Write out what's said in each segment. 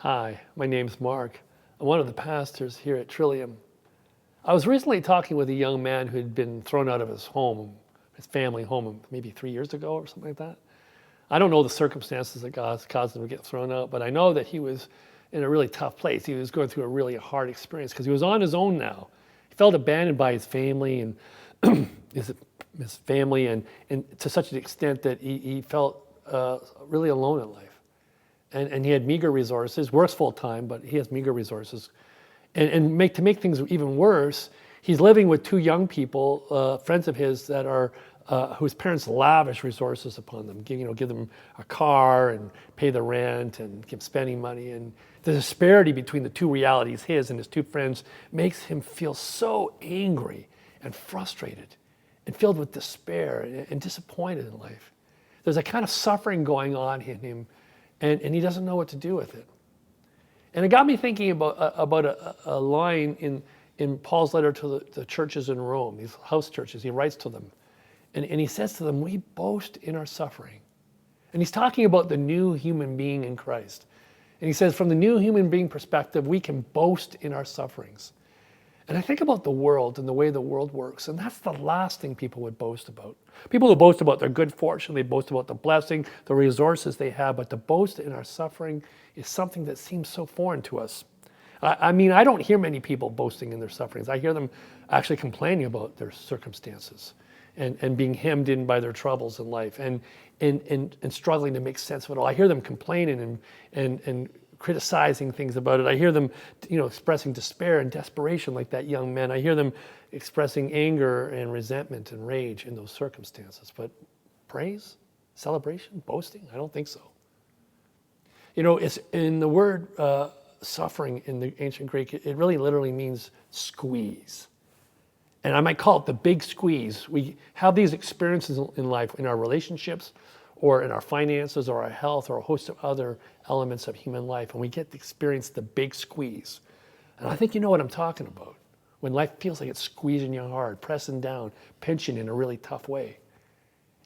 Hi, my name's Mark. I'm one of the pastors here at Trillium. I was recently talking with a young man who had been thrown out of his home, his family home, maybe 3 years ago or something like that. I don't know the circumstances that caused him to get thrown out, but I know that he was in a really tough place. He was going through a really hard experience because he was on his own now. He felt abandoned by his family and his family, and to such an extent that he felt really alone in life. And he had meager resources, works full time, but he has meager resources. And to make things even worse, he's living with two young people, friends of his that are, whose parents lavish resources upon them, give them a car and pay the rent and give spending money. And the disparity between the two realities, his and his two friends, makes him feel so angry and frustrated and filled with despair and disappointed in life. There's a kind of suffering going on in him, and he doesn't know what to do with it. And it got me thinking about a line in Paul's letter to the churches in Rome, these house churches. He writes to them, and he says to them, we boast in our suffering. And he's talking about the new human being in Christ. And he says, from the new human being perspective, we can boast in our sufferings. And I think about the world and the way the world works, and that's the last thing people would boast about. People who boast about their good fortune, they boast about the blessing, the resources they have, but to boast in our suffering is something that seems so foreign to us. I mean, I don't hear many people boasting in their sufferings. I hear them actually complaining about their circumstances and being hemmed in by their troubles in life and struggling to make sense of it all. I hear them complaining and criticizing things about it. I hear them, expressing despair and desperation like that young man. I hear them expressing anger and resentment and rage in those circumstances. But praise, celebration, boasting? I don't think so. It's in the word suffering in the ancient Greek, it really literally means squeeze. And I might call it the big squeeze. We have these experiences in life, in our relationships, or in our finances, or our health, or a host of other elements of human life, and we get to experience the big squeeze. And I think you know what I'm talking about, when life feels like it's squeezing you hard, pressing down, pinching in a really tough way.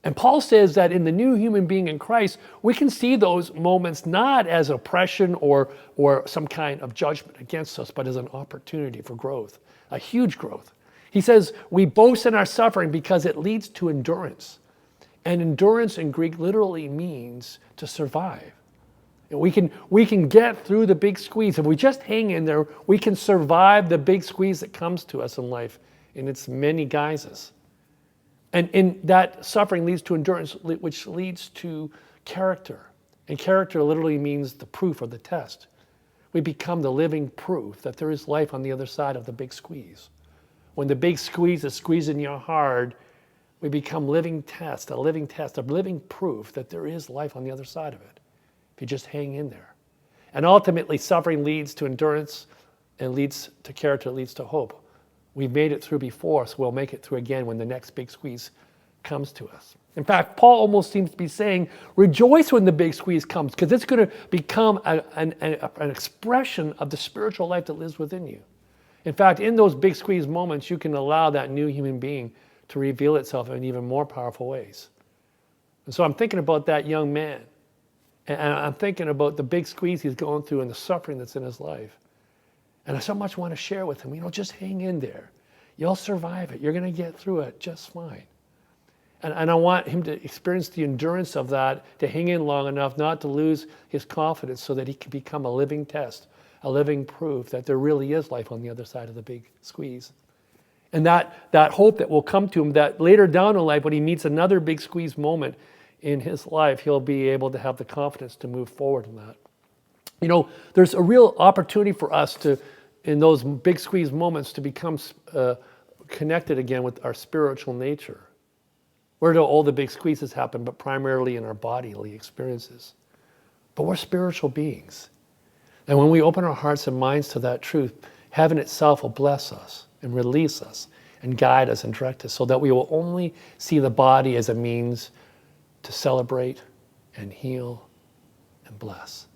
And Paul says that in the new human being in Christ, we can see those moments not as oppression or some kind of judgment against us, but as an opportunity for growth, a huge growth. He says we boast in our suffering because it leads to endurance. And endurance in Greek literally means to survive. And we can get through the big squeeze. If we just hang in there, we can survive the big squeeze that comes to us in life in its many guises. And in that suffering leads to endurance, which leads to character. And character literally means the proof or the test. We become the living proof that there is life on the other side of the big squeeze. When the big squeeze is squeezing you hard, we become a living test, a living proof that there is life on the other side of it, if you just hang in there. And ultimately, suffering leads to endurance and leads to character, leads to hope. We've made it through before, so we'll make it through again when the next big squeeze comes to us. In fact, Paul almost seems to be saying, rejoice when the big squeeze comes, because it's going to become an expression of the spiritual life that lives within you. In fact, in those big squeeze moments, you can allow that new human being to reveal itself in even more powerful ways. And so I'm thinking about that young man, and I'm thinking about the big squeeze he's going through and the suffering that's in his life. And I so much want to share with him, just hang in there. You'll survive it. You're going to get through it just fine. And I want him to experience the endurance of that, to hang in long enough not to lose his confidence so that he can become a living test, a living proof that there really is life on the other side of the big squeeze. And that hope that will come to him, that later down in life, when he meets another big squeeze moment in his life, he'll be able to have the confidence to move forward in that. There's a real opportunity for us to, in those big squeeze moments, to become connected again with our spiritual nature. Where do all the big squeezes happen? But primarily in our bodily experiences. But we're spiritual beings. And when we open our hearts and minds to that truth, heaven itself will bless us and release us and guide us and direct us so that we will only see the body as a means to celebrate and heal and bless.